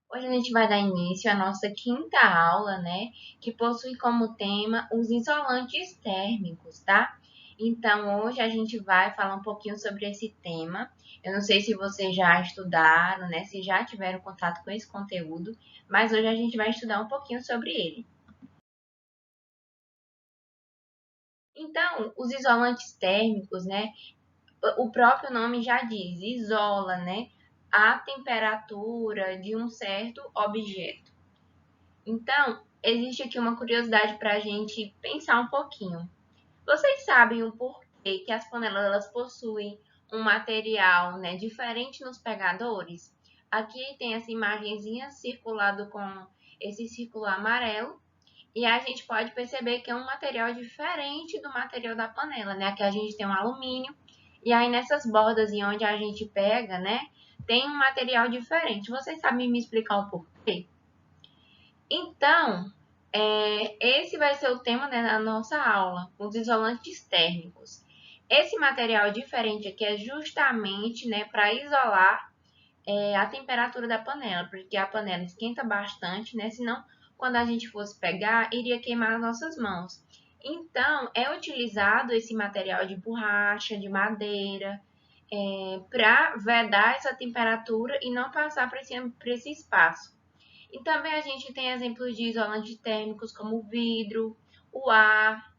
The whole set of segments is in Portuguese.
Hoje a gente vai dar início à nossa quinta aula, né? Que possui como tema os isolantes térmicos, tá? Então, hoje a gente vai falar um pouquinho sobre esse tema. Eu não sei se vocês já estudaram, né? Se já tiveram contato com esse conteúdo, mas hoje a gente vai estudar um pouquinho sobre ele. Então, os isolantes térmicos, né? O próprio nome já diz, isola, né? A temperatura de um certo objeto. Então, existe aqui uma curiosidade para a gente pensar um pouquinho. Vocês sabem o porquê que as panelas elas possuem um material, né, diferente nos pegadores? Aqui tem essa imagenzinha circulado com esse círculo amarelo e a gente pode perceber que é um material diferente do material da panela, né? Aqui a gente tem um alumínio e aí nessas bordas em onde a gente pega, né, tem um material diferente. Vocês sabem me explicar o porquê? Então, esse vai ser o tema, né, da nossa aula, os isolantes térmicos. Esse material diferente aqui é justamente, né, para isolar a temperatura da panela, porque a panela esquenta bastante, né, senão quando a gente fosse pegar, iria queimar as nossas mãos. Então, é utilizado esse material de borracha, de madeira, para vedar essa temperatura e não passar para esse espaço. E também a gente tem exemplos de isolantes térmicos como o vidro, o ar,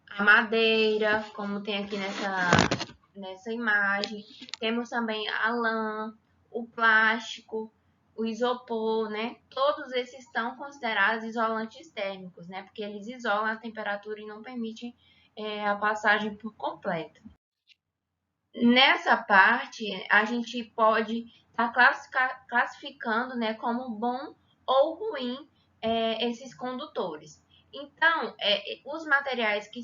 a madeira, como tem aqui nessa imagem. Temos também a lã, o plástico, o isopor, né? Todos esses estão considerados isolantes térmicos, né? Porque eles isolam a temperatura e não permitem a passagem por completo. Nessa parte, a gente pode estar classificando, né, como bom ou ruim esses condutores. Então, os materiais que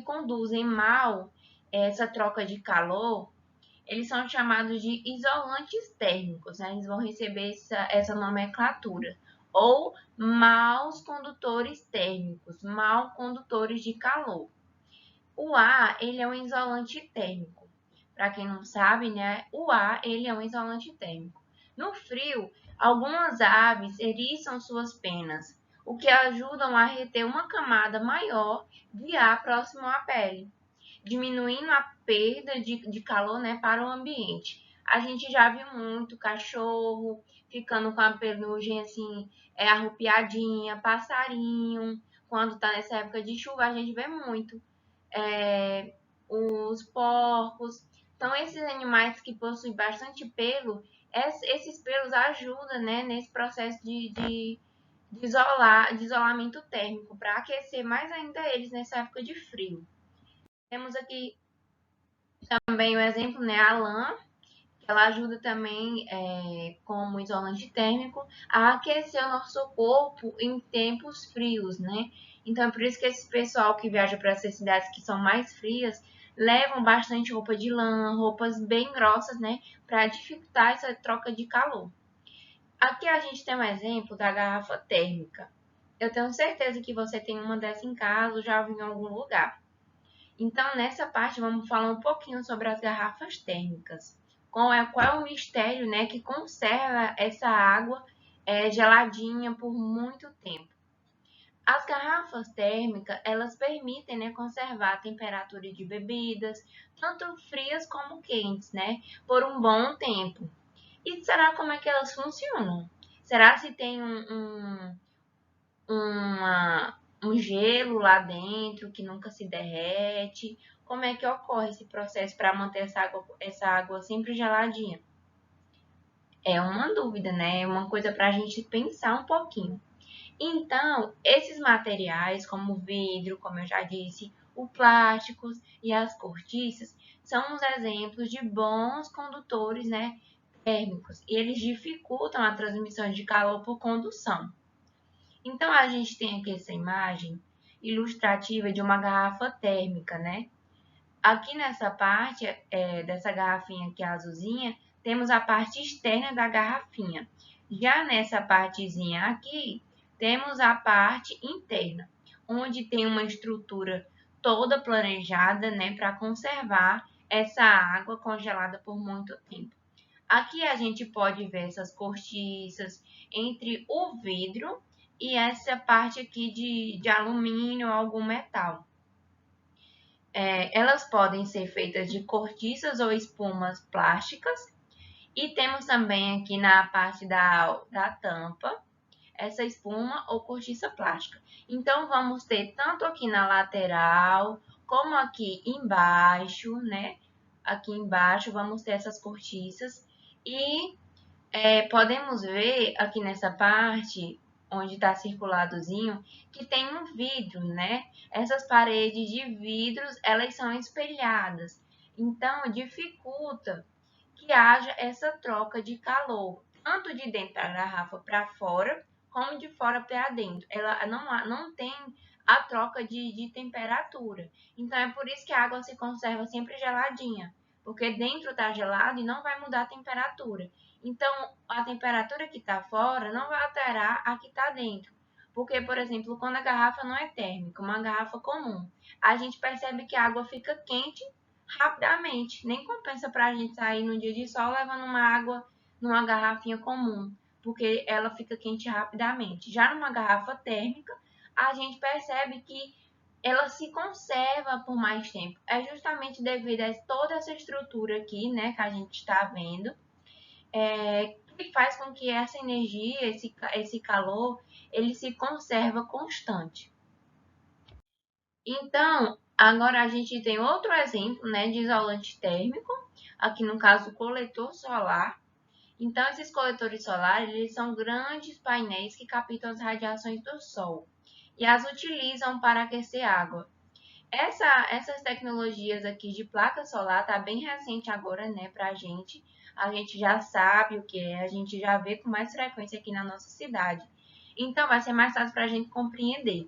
conduzem mal essa troca de calor, eles são chamados de isolantes térmicos, né? Eles vão receber essa nomenclatura. Ou maus condutores térmicos, mal condutores de calor. O ar, ele é um isolante térmico. Para quem não sabe, né, o ar, ele é um isolante térmico. No frio, algumas aves eriçam suas penas, o que ajudam a reter uma camada maior de ar próximo à pele, diminuindo a perda de calor, né, para o ambiente. A gente já viu muito cachorro ficando com a pelugem assim, arrupiadinha, passarinho. Quando está nessa época de chuva, a gente vê muito os porcos. Então, esses animais que possuem bastante pelo, esses pelos ajudam, né, nesse processo de isolamento térmico, para aquecer mais ainda eles nessa época de frio. Temos aqui também o exemplo, né, a lã, que ela ajuda também, como isolante térmico, a aquecer o nosso corpo em tempos frios, né? Então, é por isso que esse pessoal que viaja para essas cidades que são mais frias, levam bastante roupa de lã, roupas bem grossas, né? Para dificultar essa troca de calor. Aqui a gente tem um exemplo da garrafa térmica. Eu tenho certeza que você tem uma dessa em casa ou já viu em algum lugar. Então, nessa parte, vamos falar um pouquinho sobre as garrafas térmicas. Qual é o mistério, né, que conserva essa água geladinha por muito tempo? As garrafas térmicas, elas permitem, né, conservar a temperatura de bebidas, tanto frias como quentes, né, por um bom tempo. E será como é que elas funcionam? Será se tem um gelo lá dentro que nunca se derrete? Como é que ocorre esse processo para manter essa água sempre geladinha? É uma dúvida, né? É uma coisa para a gente pensar um pouquinho. Então, esses materiais, como o vidro, como eu já disse, o plástico e as cortiças, são os exemplos de bons condutores, né, térmicos. E eles dificultam a transmissão de calor por condução. Então, a gente tem aqui essa imagem ilustrativa de uma garrafa térmica, né? Aqui nessa parte dessa garrafinha aqui azulzinha, temos a parte externa da garrafinha. Já nessa partezinha aqui, temos a parte interna, onde tem uma estrutura toda planejada, né, para conservar essa água congelada por muito tempo. Aqui a gente pode ver essas cortiças entre o vidro e essa parte aqui de alumínio ou algum metal. Elas podem ser feitas de cortiças ou espumas plásticas. E temos também aqui na parte da tampa, essa espuma ou cortiça plástica. Então, vamos ter tanto aqui na lateral, como aqui embaixo, né? Aqui embaixo vamos ter essas cortiças. E podemos ver aqui nessa parte, onde está circuladozinho, que tem um vidro, né? Essas paredes de vidros, elas são espelhadas. Então, dificulta que haja essa troca de calor, tanto de dentro da garrafa para fora, como de fora para dentro. Ela não tem a troca de temperatura. Então, é por isso que a água se conserva sempre geladinha, porque dentro está gelado e não vai mudar a temperatura. Então, a temperatura que está fora não vai alterar a que está dentro. Porque, por exemplo, quando a garrafa não é térmica, uma garrafa comum, a gente percebe que a água fica quente rapidamente. Nem compensa para a gente sair no dia de sol levando uma água numa garrafinha comum, porque ela fica quente rapidamente. Já numa garrafa térmica, a gente percebe que ela se conserva por mais tempo. É justamente devido a toda essa estrutura aqui, né, que a gente está vendo, que faz com que essa energia, esse calor, ele se conserva constante. Então, agora a gente tem outro exemplo, né, de isolante térmico, aqui no caso o coletor solar. Então, esses coletores solares, eles são grandes painéis que captam as radiações do Sol e as utilizam para aquecer água. Essas tecnologias aqui de placa solar tá bem recente agora, né, pra gente. A gente já sabe o que é, a gente já vê com mais frequência aqui na nossa cidade. Então, vai ser mais fácil para a gente compreender.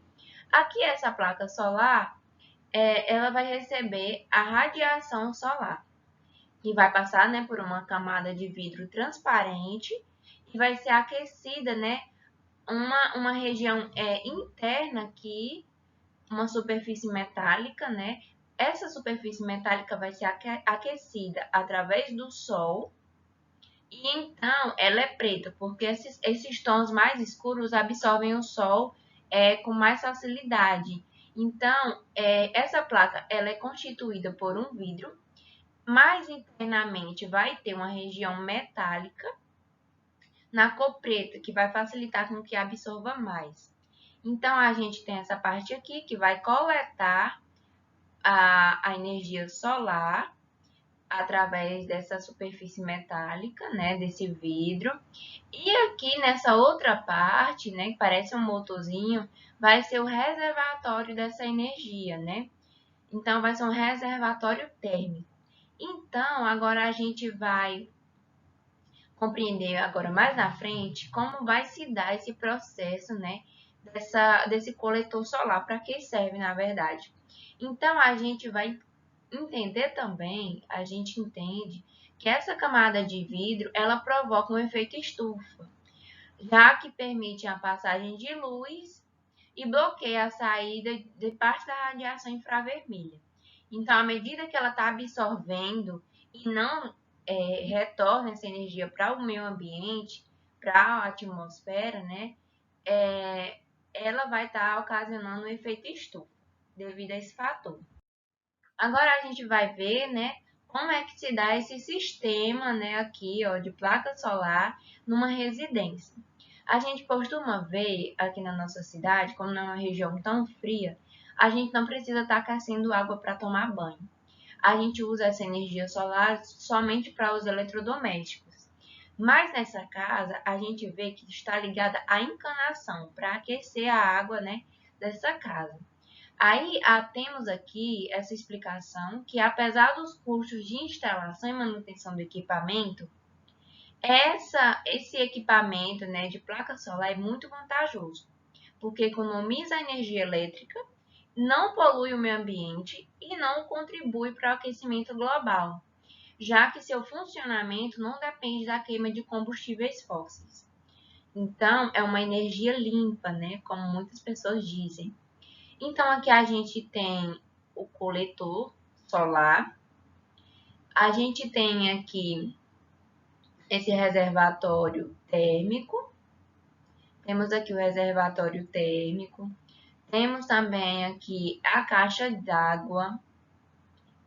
Aqui, essa placa solar, ela vai receber a radiação solar, que vai passar, né, por uma camada de vidro transparente e vai ser aquecida, né, uma região interna aqui, uma superfície metálica, né? Essa superfície metálica vai ser aquecida através do sol e então ela é preta, porque esses tons mais escuros absorvem o sol com mais facilidade. Então, essa placa ela é constituída por um vidro, mais internamente vai ter uma região metálica na cor preta, que vai facilitar com que absorva mais. Então, a gente tem essa parte aqui que vai coletar a energia solar através dessa superfície metálica, né, desse vidro. E aqui nessa outra parte, né, que parece um motorzinho, vai ser o reservatório dessa energia, né? Então, vai ser um reservatório térmico. Então, agora a gente vai compreender agora mais na frente como vai se dar esse processo, né, desse coletor solar, para que serve, na verdade. Então, a gente vai entender também, a gente entende que essa camada de vidro, ela provoca um efeito estufa, já que permite a passagem de luz e bloqueia a saída de parte da radiação infravermelha. Então, à medida que ela está absorvendo e não retorna essa energia para o meio ambiente, para a atmosfera, né, ela vai estar ocasionando um efeito estufa, devido a esse fator. Agora a gente vai ver, né, como é que se dá esse sistema, né, aqui, ó, de placa solar numa residência. A gente costuma ver aqui na nossa cidade, como não é uma região tão fria, a gente não precisa estar aquecendo água para tomar banho. A gente usa essa energia solar somente para os eletrodomésticos. Mas nessa casa, a gente vê que está ligada à encanação para aquecer a água, né, dessa casa. Aí temos aqui essa explicação que, apesar dos custos de instalação e manutenção do equipamento, esse equipamento, né, de placa solar é muito vantajoso, porque economiza a energia elétrica, não polui o meio ambiente e não contribui para o aquecimento global, já que seu funcionamento não depende da queima de combustíveis fósseis. Então, é uma energia limpa, né, como muitas pessoas dizem. Então, aqui a gente tem o coletor solar, a gente tem aqui esse reservatório térmico. Temos aqui o reservatório térmico. Temos também aqui a caixa d'água,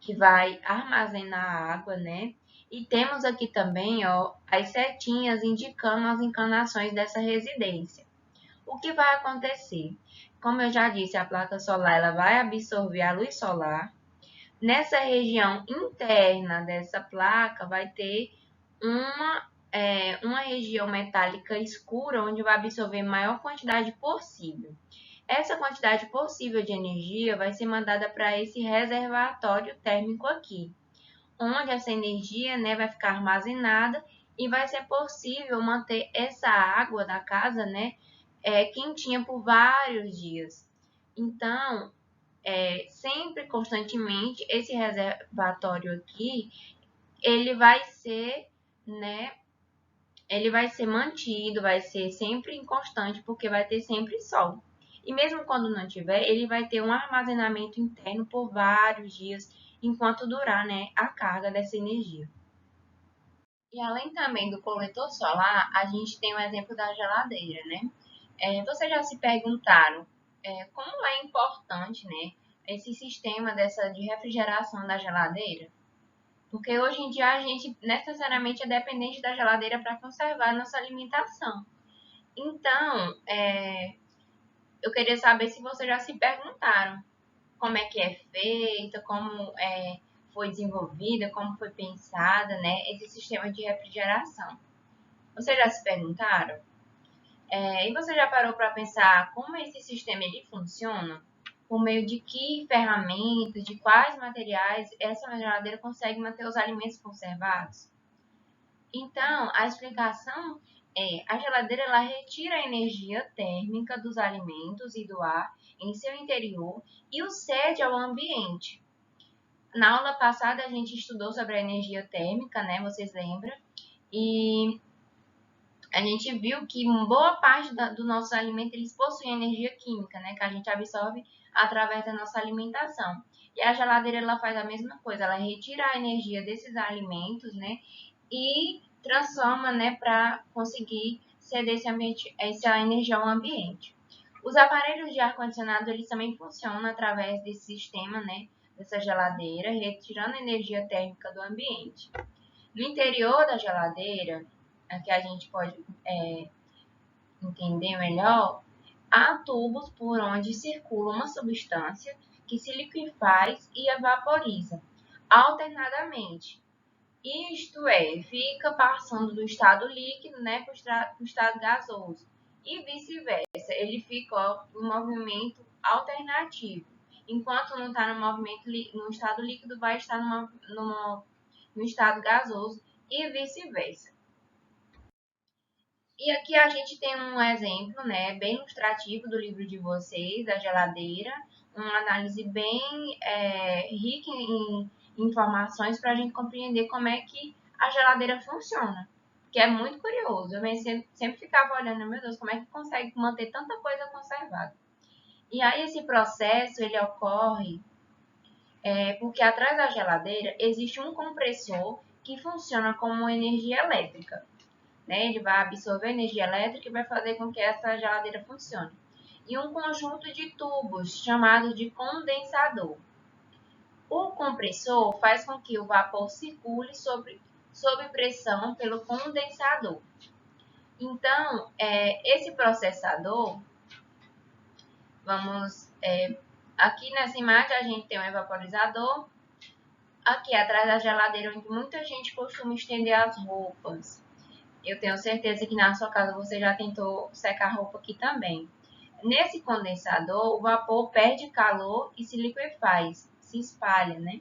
que vai armazenar água, né? E temos aqui também, ó, as setinhas indicando as inclinações dessa residência. O que vai acontecer? Como eu já disse, a placa solar ela vai absorver a luz solar. Nessa região interna dessa placa vai ter uma região metálica escura, onde vai absorver maior quantidade possível. Essa quantidade possível de energia vai ser mandada para esse reservatório térmico aqui, onde essa energia, né, vai ficar armazenada e vai ser possível manter essa água da casa, né, quentinha por vários dias. Então, sempre, constantemente, esse reservatório aqui, ele vai ser, né, ele vai ser mantido, vai ser sempre constante, porque vai ter sempre sol. E mesmo quando não tiver, ele vai ter um armazenamento interno por vários dias, enquanto durar, né, a carga dessa energia. E além também do coletor solar, a gente tem o exemplo da geladeira, né? Vocês já se perguntaram como é importante, né, esse sistema de refrigeração da geladeira? Porque hoje em dia a gente necessariamente é dependente da geladeira para conservar a nossa alimentação. Então, eu queria saber se vocês já se perguntaram como é que é feita, como foi desenvolvida, como foi pensada, né, esse sistema de refrigeração. Vocês já se perguntaram? E você já parou para pensar como esse sistema ele funciona? Por meio de que ferramentas, de quais materiais essa geladeira consegue manter os alimentos conservados? Então, a explicação a geladeira ela retira a energia térmica dos alimentos e do ar em seu interior e o cede ao ambiente. Na aula passada a gente estudou sobre a energia térmica, né? Vocês lembram? E a gente viu que uma boa parte do nosso alimento eles possuem energia química, né? Que a gente absorve através da nossa alimentação. E a geladeira ela faz a mesma coisa, ela retira a energia desses alimentos, né? E transforma, né, para conseguir ceder essa energia ao ambiente. Os aparelhos de ar-condicionado eles também funcionam através desse sistema, né, dessa geladeira, retirando energia térmica do ambiente. No interior da geladeira, aqui a gente pode entender melhor, há tubos por onde circula uma substância que se liquefaz e evaporiza alternadamente. Isto é, fica passando do estado líquido, né, para o estado gasoso. E vice-versa, ele fica em movimento alternativo. Enquanto não está no estado líquido, vai estar no estado gasoso e vice-versa. E aqui a gente tem um exemplo, né, bem ilustrativo do livro de vocês, da geladeira, uma análise bem rica em informações para a gente compreender como é que a geladeira funciona, que é muito curioso. Eu sempre ficava olhando, meu Deus, como é que consegue manter tanta coisa conservada? E aí esse processo ele ocorre porque atrás da geladeira existe um compressor que funciona como energia elétrica. Né? Ele vai absorver energia elétrica e vai fazer com que essa geladeira funcione. E um conjunto de tubos chamado de condensador. O compressor faz com que o vapor circule sob pressão pelo condensador. Então, esse processador, aqui nessa imagem a gente tem um evaporizador, aqui atrás da geladeira onde muita gente costuma estender as roupas. Eu tenho certeza que na sua casa você já tentou secar roupa aqui também. Nesse condensador, o vapor perde calor e se liquefaz, se espalha, né?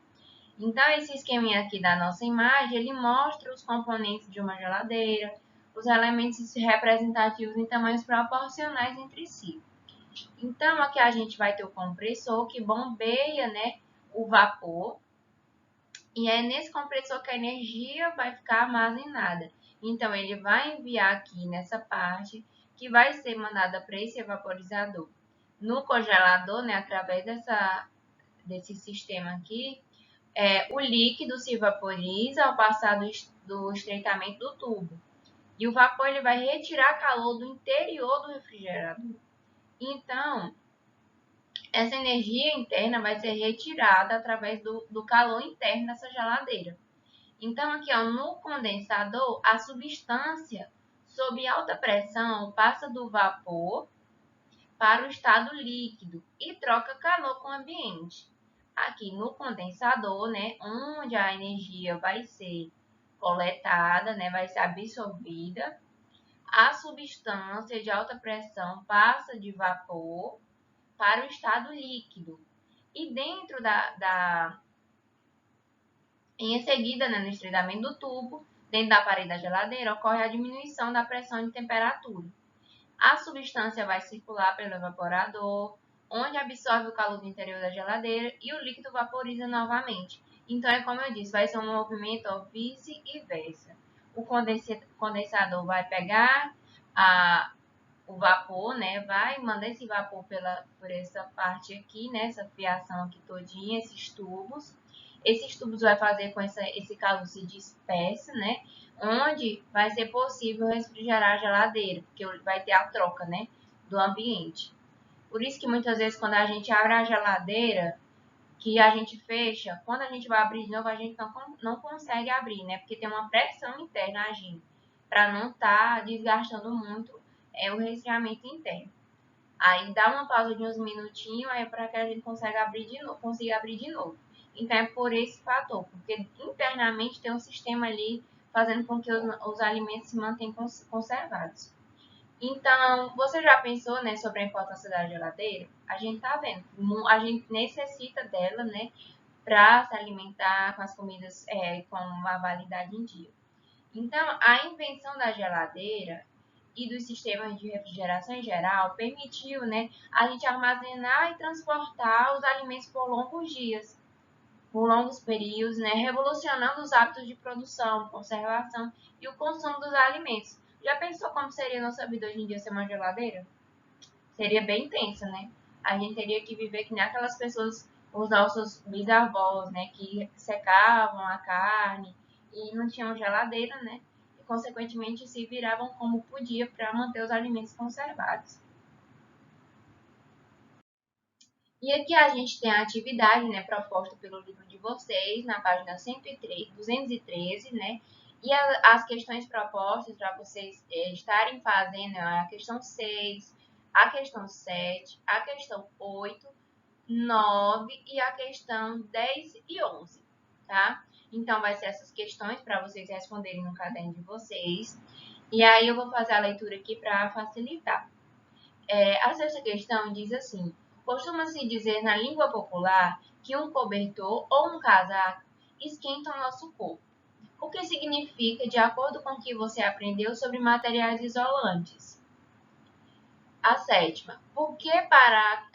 Então, esse esqueminha aqui da nossa imagem, ele mostra os componentes de uma geladeira, os elementos representativos em tamanhos proporcionais entre si. Então, aqui a gente vai ter o compressor que bombeia, né, o vapor, e é nesse compressor que a energia vai ficar armazenada. Então, ele vai enviar aqui nessa parte, que vai ser mandada para esse evaporizador. No congelador, né, através desse sistema aqui, o líquido se vaporiza ao passar do estreitamento do tubo. E o vapor ele vai retirar calor do interior do refrigerador. Então, essa energia interna vai ser retirada através do calor interno dessa geladeira. Então, aqui ó, no condensador, a substância sob alta pressão passa do vapor para o estado líquido e troca calor com o ambiente. Aqui no condensador, né, onde a energia vai ser coletada, né, vai ser absorvida, a substância de alta pressão passa de vapor para o estado líquido. E dentro em seguida, né, no estreitamento do tubo, dentro da parede da geladeira, ocorre a diminuição da pressão e temperatura. A substância vai circular pelo evaporador, onde absorve o calor do interior da geladeira e o líquido vaporiza novamente. Então, é como eu disse, vai ser um movimento vice-versa. O condensador vai pegar o vapor, né? Vai mandar esse vapor por essa parte aqui, né? Essa fiação aqui todinha, esses tubos. Esses tubos vai fazer com esse calor se disperse, né? Onde vai ser possível refrigerar a geladeira, porque vai ter a troca, né? Do ambiente. Por isso que muitas vezes quando a gente abre a geladeira, que a gente fecha, quando a gente vai abrir de novo, a gente não consegue abrir, né? Porque tem uma pressão interna agindo, para não estar desgastando muito o resfriamento interno. Aí dá uma pausa de uns minutinhos, aí para que a gente consiga abrir de novo. Então é por esse fator, porque internamente tem um sistema ali fazendo com que os alimentos se mantenham conservados. Então, você já pensou, né, sobre a importância da geladeira? A gente tá vendo, a gente necessita dela, né, para se alimentar com as comidas com uma validade em dia. Então, a invenção da geladeira e dos sistemas de refrigeração em geral permitiu, né, a gente armazenar e transportar os alimentos por longos dias, por longos períodos, né, revolucionando os hábitos de produção, conservação e o consumo dos alimentos. Já pensou como seria nossa vida hoje em dia sem uma geladeira? Seria bem tensa, né? A gente teria que viver que nem aquelas pessoas, os nossos bisavós, né, que secavam a carne e não tinham geladeira, né? E consequentemente se viravam como podia para manter os alimentos conservados. E aqui a gente tem a atividade, né, proposta pelo livro de vocês, na página 103, 213, né? E as questões propostas para vocês estarem fazendo é a questão 6, a questão 7, a questão 8, 9 e a questão 10 e 11, tá? Então, vai ser essas questões para vocês responderem no caderno de vocês. E aí eu vou fazer a leitura aqui para facilitar. A sexta questão diz assim: costuma-se dizer na língua popular que um cobertor ou um casaco esquenta o nosso corpo. O que significa de acordo com o que você aprendeu sobre materiais isolantes? A sétima: por que para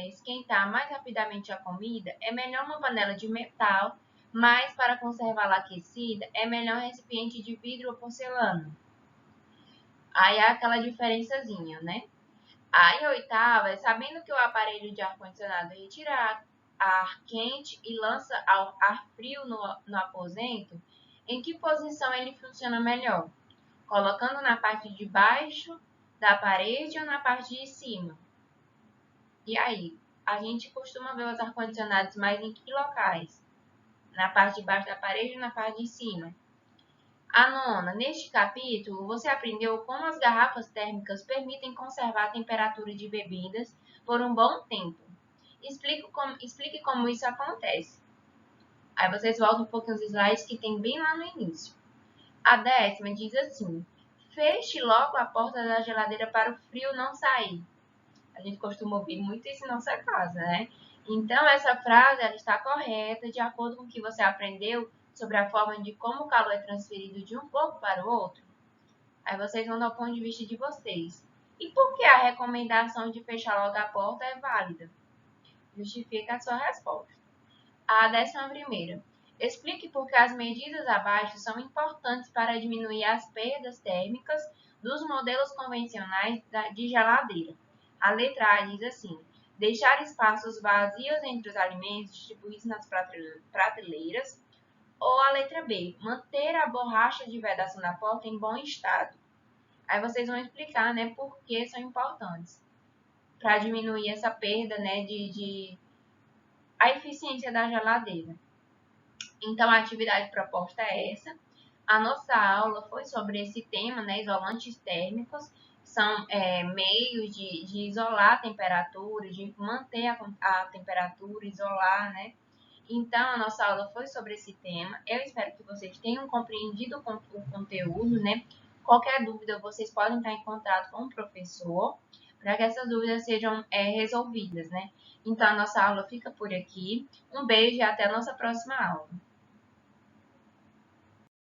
esquentar mais rapidamente a comida é melhor uma panela de metal, mas para conservá-la aquecida é melhor um recipiente de vidro ou porcelana? Aí há aquela diferençazinha, né? Aí a oitava é sabendo que o aparelho de ar-condicionado retira ar quente e lança ar frio no aposento, em que posição ele funciona melhor? Colocando na parte de baixo da parede ou na parte de cima? E aí, a gente costuma ver os ar-condicionados mais em que locais? Na parte de baixo da parede ou na parte de cima? A nona, neste capítulo, você aprendeu como as garrafas térmicas permitem conservar a temperatura de bebidas por um bom tempo. Explique como isso acontece. Aí vocês voltam um pouquinho os slides que tem bem lá no início. A décima diz assim: feche logo a porta da geladeira para o frio não sair. A gente costuma ouvir muito isso em nossa casa, né? Então, essa frase ela está correta de acordo com o que você aprendeu sobre a forma de como o calor é transferido de um corpo para o outro. Aí vocês vão dar o ponto de vista de vocês. E por que a recomendação de fechar logo a porta é válida? Justifica a sua resposta. A 11ª. Explique por que as medidas abaixo são importantes para diminuir as perdas térmicas dos modelos convencionais de geladeira. A letra A diz assim: deixar espaços vazios entre os alimentos distribuídos nas prateleiras, Ou a letra B, manter a borracha de vedação da porta em bom estado. Aí vocês vão explicar, né, por que são importantes. Para diminuir essa perda, né, a eficiência da geladeira. Então, a atividade proposta é essa. A nossa aula foi sobre esse tema, né, isolantes térmicos. São meios de isolar a temperatura, de manter a temperatura, isolar, né? Então, a nossa aula foi sobre esse tema. Eu espero que vocês tenham compreendido o conteúdo, né? Qualquer dúvida, vocês podem estar em contato com o professor para que essas dúvidas sejam resolvidas, né? Então, a nossa aula fica por aqui. Um beijo e até a nossa próxima aula.